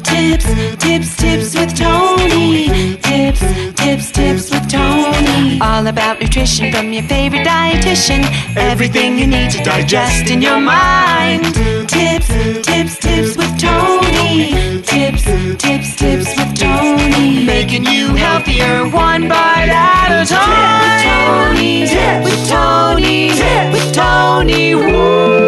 Tips with Tony. Tips with Tony. All about nutrition from your favorite dietitian. Everything you need to digest in your mind. Tips with Tony. Tips with Tony. Making you healthier one bite at a time. With Tony. Woo.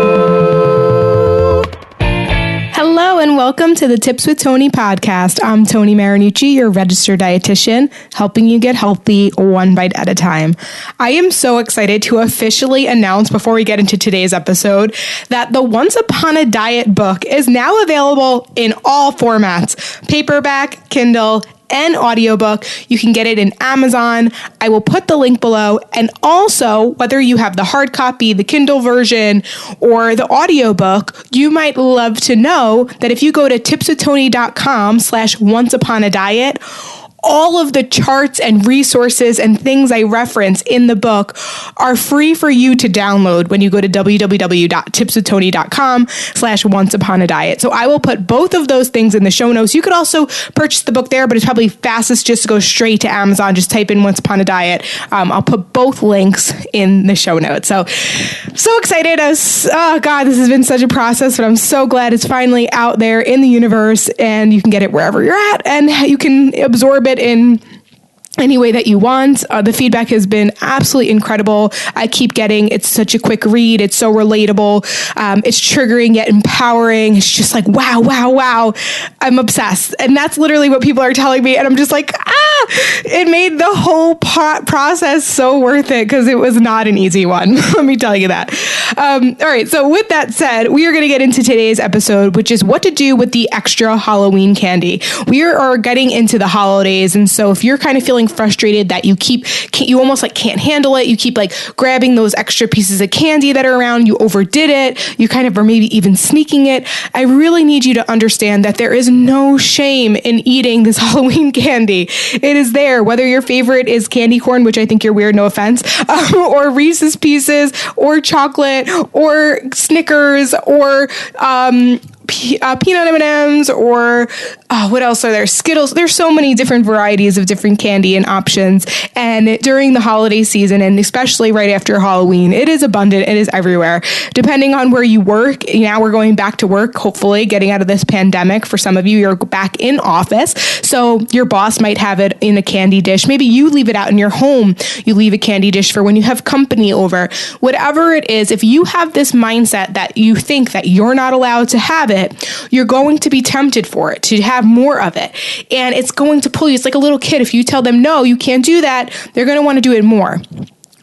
Hello and welcome to the Tips with Tony podcast. I'm Tony Marinucci, your registered dietitian, helping you get healthy one bite at a time. I am so excited to officially announce before we get into today's episode that the Once Upon a Diet book is now available in all formats: paperback, Kindle, and audiobook. You can get it in Amazon. I will put the link below. And also, whether you have the hard copy, the Kindle version, or the audiobook, you might love to know that if you go to tipswithTony.com/onceuponadiet, all of the charts and resources and things I reference in the book are free for you to download when you go to www.tipswithTony.com/onceuponadiet. So I will put both of those things in the show notes. You could also purchase the book there, but it's probably fastest just to go straight to Amazon. Just type in Once Upon a Diet. I'll put both links in the show notes. So excited. Oh God, this has been such a process, but I'm so glad it's finally out there in the universe and you can get it wherever you're at and you can absorb it in any way that you want. The feedback has been absolutely incredible. I keep getting, it's such a quick read. It's so relatable. It's triggering yet empowering. It's just like, wow. I'm obsessed. And that's literally what people are telling me. And I'm just like, it made the whole process so worth it because it was not an easy one. Let me tell you that. All right. So with that said, we are going to get into today's episode, which is what to do with the extra Halloween candy. We are getting into the holidays. And so if you're kind of feeling frustrated that you almost like can't handle it, you keep like grabbing those extra pieces of candy that are around, you overdid it, you kind of are maybe even sneaking it, I really need you to understand that there is no shame in eating this Halloween candy. It is there, whether your favorite is candy corn, which I think you're weird, no offense, or Reese's Pieces, or chocolate, or Snickers, or peanut M&Ms, or what else are there? Skittles. There's so many different varieties of different candy and options. And during the holiday season, and especially right after Halloween, it is abundant. It is everywhere. Depending on where you work, now we're going back to work, hopefully getting out of this pandemic. For some of you, you're back in office. So your boss might have it in a candy dish. Maybe you leave it out in your home. You leave a candy dish for when you have company over. Whatever it is, if you have this mindset that you think that you're not allowed to have it, you're going to be tempted for it, to have more of it. And it's going to pull you. It's like a little kid. If you tell them, no, you can't do that, they're going to want to do it more.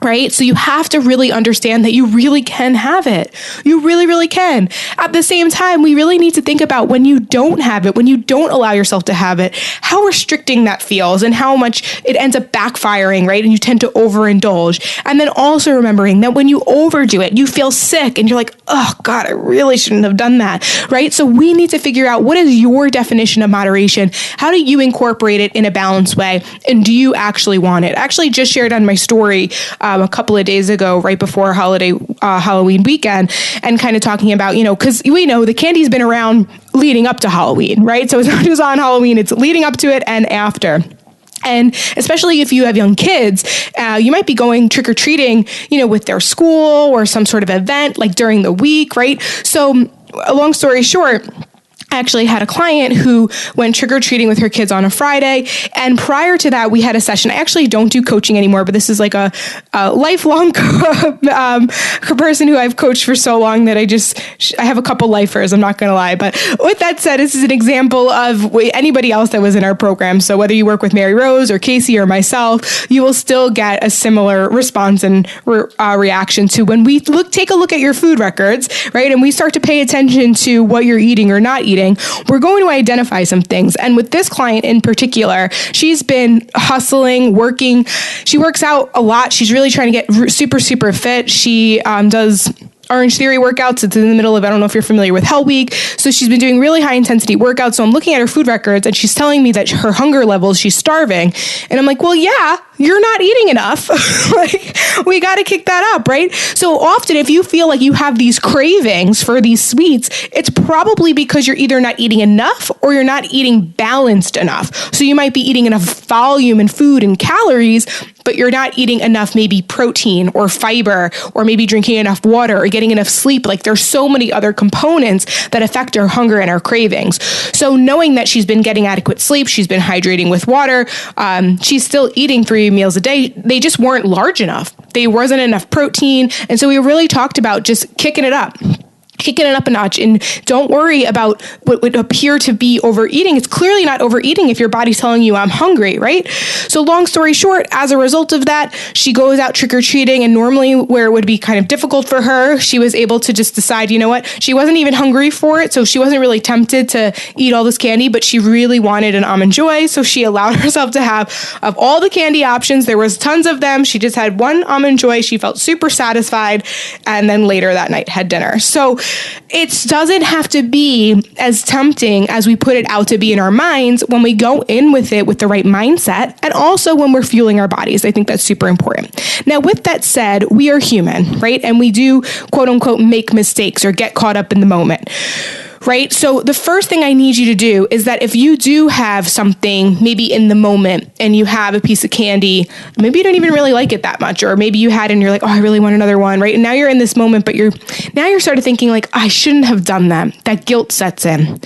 Right? So you have to really understand that you really can have it. You really, really can. At the same time, we really need to think about when you don't have it, when you don't allow yourself to have it, how restricting that feels and how much it ends up backfiring, right? And you tend to overindulge. And then also remembering that when you overdo it, you feel sick and you're like, oh God, I really shouldn't have done that, right? So we need to figure out what is your definition of moderation? How do you incorporate it in a balanced way? And do you actually want it? I actually just shared on my story a couple of days ago, right before Halloween weekend, and kind of talking about, because we know the candy's been around leading up to Halloween, right? So it's not just on Halloween, it's leading up to it and after. And especially if you have young kids, you might be going trick-or-treating, with their school or some sort of event like during the week, right? So a long story short, I actually had a client who went trick-or-treating with her kids on a Friday. And prior to that, we had a session. I actually don't do coaching anymore, but this is like a lifelong person who I've coached for so long that I have a couple lifers, I'm not going to lie. But with that said, this is an example of anybody else that was in our program. So whether you work with Mary Rose or Casey or myself, you will still get a similar response and reaction to when we take a look at your food records, right? And we start to pay attention to what you're eating or not eating. We're going to identify some things. And with this client in particular, she's been hustling, working. She works out a lot. She's really trying to get super, super fit. She does Orange Theory workouts. It's in the middle of, I don't know if you're familiar with Hell Week. So she's been doing really high intensity workouts. So I'm looking at her food records and she's telling me that her hunger levels, she's starving. And I'm like, well, yeah, you're not eating enough. Like, we got to kick that up, right? So often if you feel like you have these cravings for these sweets, it's probably because you're either not eating enough or you're not eating balanced enough. So you might be eating enough volume and food and calories, but you're not eating enough maybe protein or fiber, or maybe drinking enough water or getting enough sleep. Like, there's so many other components that affect our hunger and our cravings. So knowing that she's been getting adequate sleep, she's been hydrating with water, she's still eating 3 meals a day, they just weren't large enough. There wasn't enough protein. And so we really talked about just kicking it up a notch, and don't worry about what would appear to be overeating. It's clearly not overeating if your body's telling you I'm hungry, right? So long story short, as a result of that, she goes out trick-or-treating, and normally where it would be kind of difficult for her, she was able to just decide, you know what, she wasn't even hungry for it, so she wasn't really tempted to eat all this candy, but she really wanted an Almond Joy, so she allowed herself to have, of all the candy options, there was tons of them, she just had one Almond Joy, she felt super satisfied, and then later that night had dinner. So it doesn't have to be as tempting as we put it out to be in our minds when we go in with it with the right mindset, and also when we're fueling our bodies. I think that's super important. Now, with that said, we are human, right? And we do, quote unquote, make mistakes or get caught up in the moment. Right? So the first thing I need you to do is that if you do have something maybe in the moment and you have a piece of candy, maybe you don't even really like it that much, or maybe you had and you're like, oh, I really want another one, right? And now you're in this moment, but you're started thinking like, I shouldn't have done that. That guilt sets in.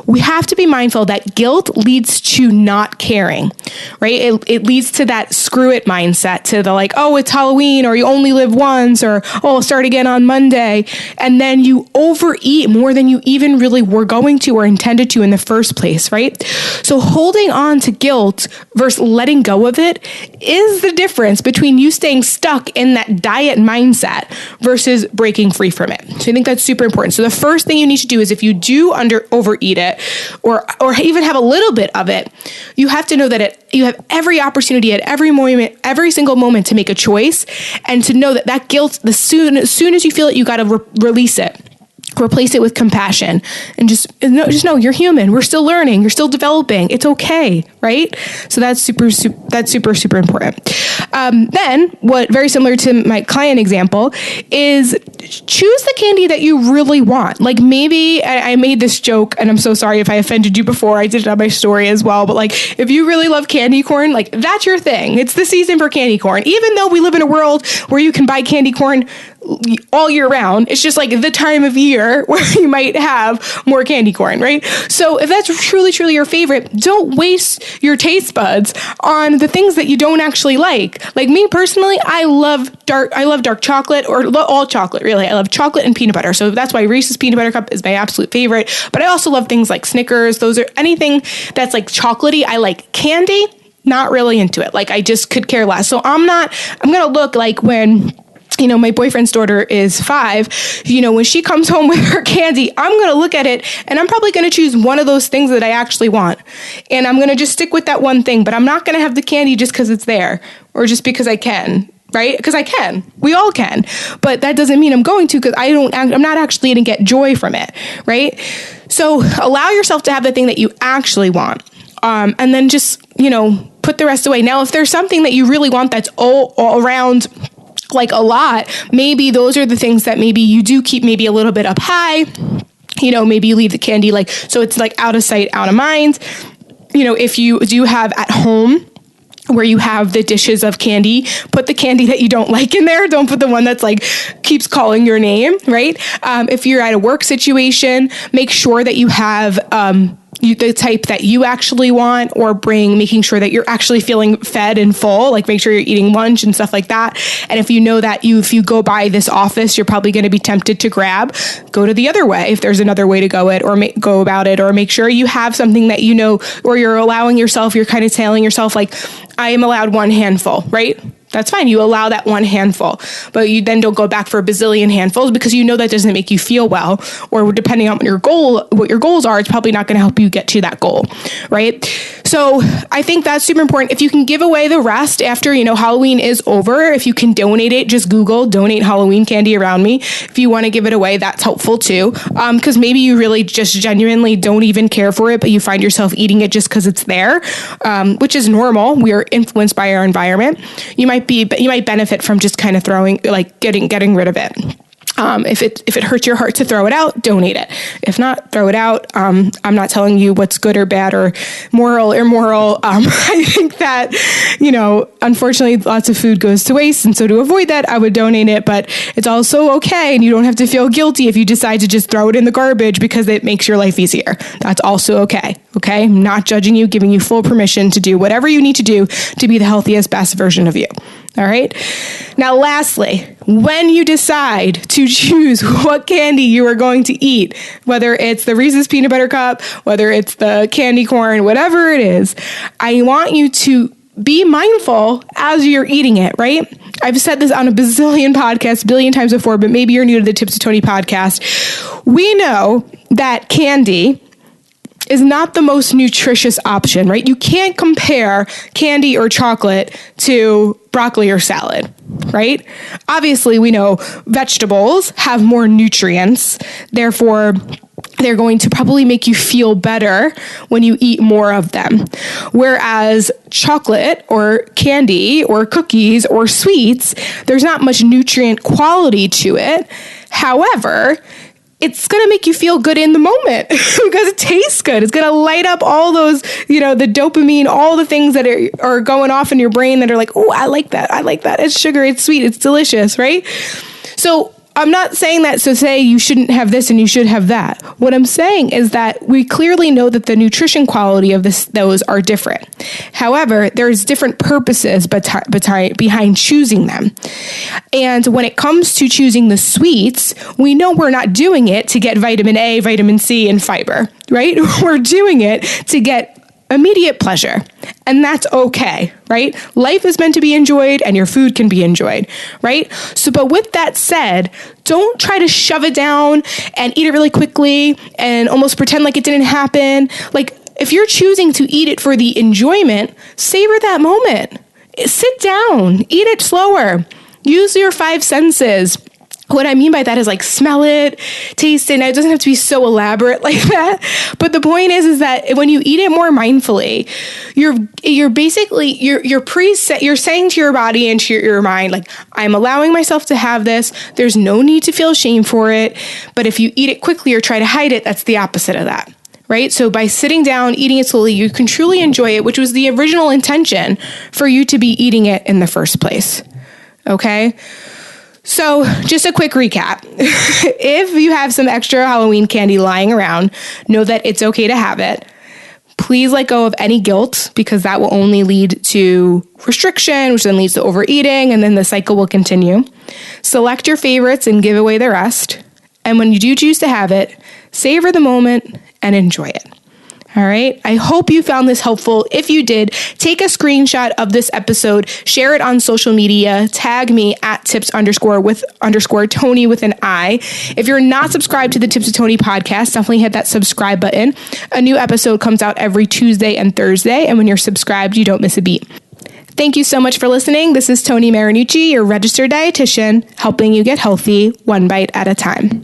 We have to be mindful that guilt leads to not caring, right? It leads to that screw it mindset, to the like, oh, it's Halloween, or you only live once, or oh, I'll start again on Monday. And then you overeat more than you even really were going to or intended to in the first place, right? So holding on to guilt versus letting go of it is the difference between you staying stuck in that diet mindset versus breaking free from it. So I think that's super important. So the first thing you need to do is, if you do overeat it or even have a little bit of it, you have to know that you have every opportunity at every moment, every single moment, to make a choice, and to know that guilt, as soon as you feel it, you got to release it. Replace it with compassion, and just know you're human. We're still learning. You're still developing. It's okay, right? So that's super important. Then, what, very similar to my client example, is choose the candy that you really want. Like, maybe I made this joke, and I'm so sorry if I offended you before. I did it on my story as well. But like, if you really love candy corn, like, that's your thing. It's the season for candy corn. Even though we live in a world where you can buy candy corn all year round, it's just like the time of year where you might have more candy corn, right? So if that's truly your favorite, don't waste your taste buds on the things that you don't actually like. Like me personally, I love dark chocolate, or all chocolate, really. I love chocolate and peanut butter. So that's why Reese's Peanut Butter Cup is my absolute favorite. But I also love things like Snickers. Those are anything that's like chocolatey. I like candy, not really into it. Like, I just could care less. So I'm going to look like when, my boyfriend's daughter is 5, when she comes home with her candy, I'm going to look at it and I'm probably going to choose one of those things that I actually want. And I'm going to just stick with that one thing, but I'm not going to have the candy just because it's there or just because I can, right? Because I can. We all can. But that doesn't mean I'm going to, because I'm not actually going to get joy from it, right? So allow yourself to have the thing that you actually want. And then just, put the rest away. Now, if there's something that you really want that's all around, like a lot, maybe those are the things that maybe you do keep maybe a little bit up high. Maybe you leave the candy so it's like out of sight, out of mind. If you do have at home where you have the dishes of candy, put the candy that you don't like in there. Don't put the one that's like keeps calling your name, right? If you're at a work situation, make sure that you have the type that you actually want, or making sure that you're actually feeling fed and full, like make sure you're eating lunch and stuff like that. And if you know that if you go by this office, you're probably going to be tempted to grab, go to the other way if there's another way to go go about it, or make sure you have something that or you're allowing yourself, you're kind of telling yourself like, I am allowed one handful, right? That's fine. You allow that one handful, but you then don't go back for a bazillion handfuls, because you know that doesn't make you feel well, or depending on what your goals are, it's probably not going to help you get to that goal, right? So I think that's super important. If you can give away the rest after, Halloween is over, if you can donate it, just Google donate Halloween candy around me. If you want to give it away, that's helpful too. Because maybe you really just genuinely don't even care for it, but you find yourself eating it just because it's there, which is normal. We are influenced by our environment. You might benefit from just kind of getting rid of it. If it hurts your heart to throw it out, donate it. If not, throw it out. I'm not telling you what's good or bad or moral or immoral. I think that, unfortunately, lots of food goes to waste. And so to avoid that, I would donate it. But it's also okay. And you don't have to feel guilty if you decide to just throw it in the garbage because it makes your life easier. That's also okay. Okay? I'm not judging you, giving you full permission to do whatever you need to do to be the healthiest, best version of you. All right. Now, lastly, when you decide to choose what candy you are going to eat, whether it's the Reese's Peanut Butter Cup, whether it's the candy corn, whatever it is, I want you to be mindful as you're eating it, right? I've said this on a billion times before, but maybe you're new to the Tips of Tony podcast. We know that candy is not the most nutritious option, right? You can't compare candy or chocolate to broccoli or salad, right? Obviously, we know vegetables have more nutrients. Therefore, they're going to probably make you feel better when you eat more of them. Whereas chocolate or candy or cookies or sweets, there's not much nutrient quality to it. However, it's going to make you feel good in the moment because it tastes good. It's going to light up all those, the dopamine, all the things that are going off in your brain that are like, oh, I like that. It's sugar. It's sweet. It's delicious, right? So I'm not saying that to say you shouldn't have this and you should have that. What I'm saying is that we clearly know that the nutrition quality of those are different. However, there's different purposes behind choosing them. And when it comes to choosing the sweets, we know we're not doing it to get vitamin A, vitamin C, and fiber, right? We're doing it to get immediate pleasure. And that's okay, right? Life is meant to be enjoyed and your food can be enjoyed, right? So, but with that said, don't try to shove it down and eat it really quickly and almost pretend like it didn't happen. Like, if you're choosing to eat it for the enjoyment, savor that moment. Sit down, eat it slower. Use your 5 senses. What I mean by that is like smell it, taste it. Now, it doesn't have to be so elaborate like that. But the point is that when you eat it more mindfully, you're basically you're saying to your body and to your mind, like, I'm allowing myself to have this. There's no need to feel shame for it. But if you eat it quickly or try to hide it, that's the opposite of that. Right? So by sitting down, eating it slowly, you can truly enjoy it, which was the original intention for you to be eating it in the first place. Okay? So just a quick recap. If you have some extra Halloween candy lying around, know that it's okay to have it. Please let go of any guilt because that will only lead to restriction, which then leads to overeating, and then the cycle will continue. Select your favorites and give away the rest. And when you do choose to have it, savor the moment and enjoy it. All right. I hope you found this helpful. If you did, take a screenshot of this episode, share it on social media, tag me at tips_Tony with an I. If you're not subscribed to the Tips of Tony podcast, definitely hit that subscribe button. A new episode comes out every Tuesday and Thursday. And when you're subscribed, you don't miss a beat. Thank you so much for listening. This is Tony Marinucci, your registered dietitian, helping you get healthy one bite at a time.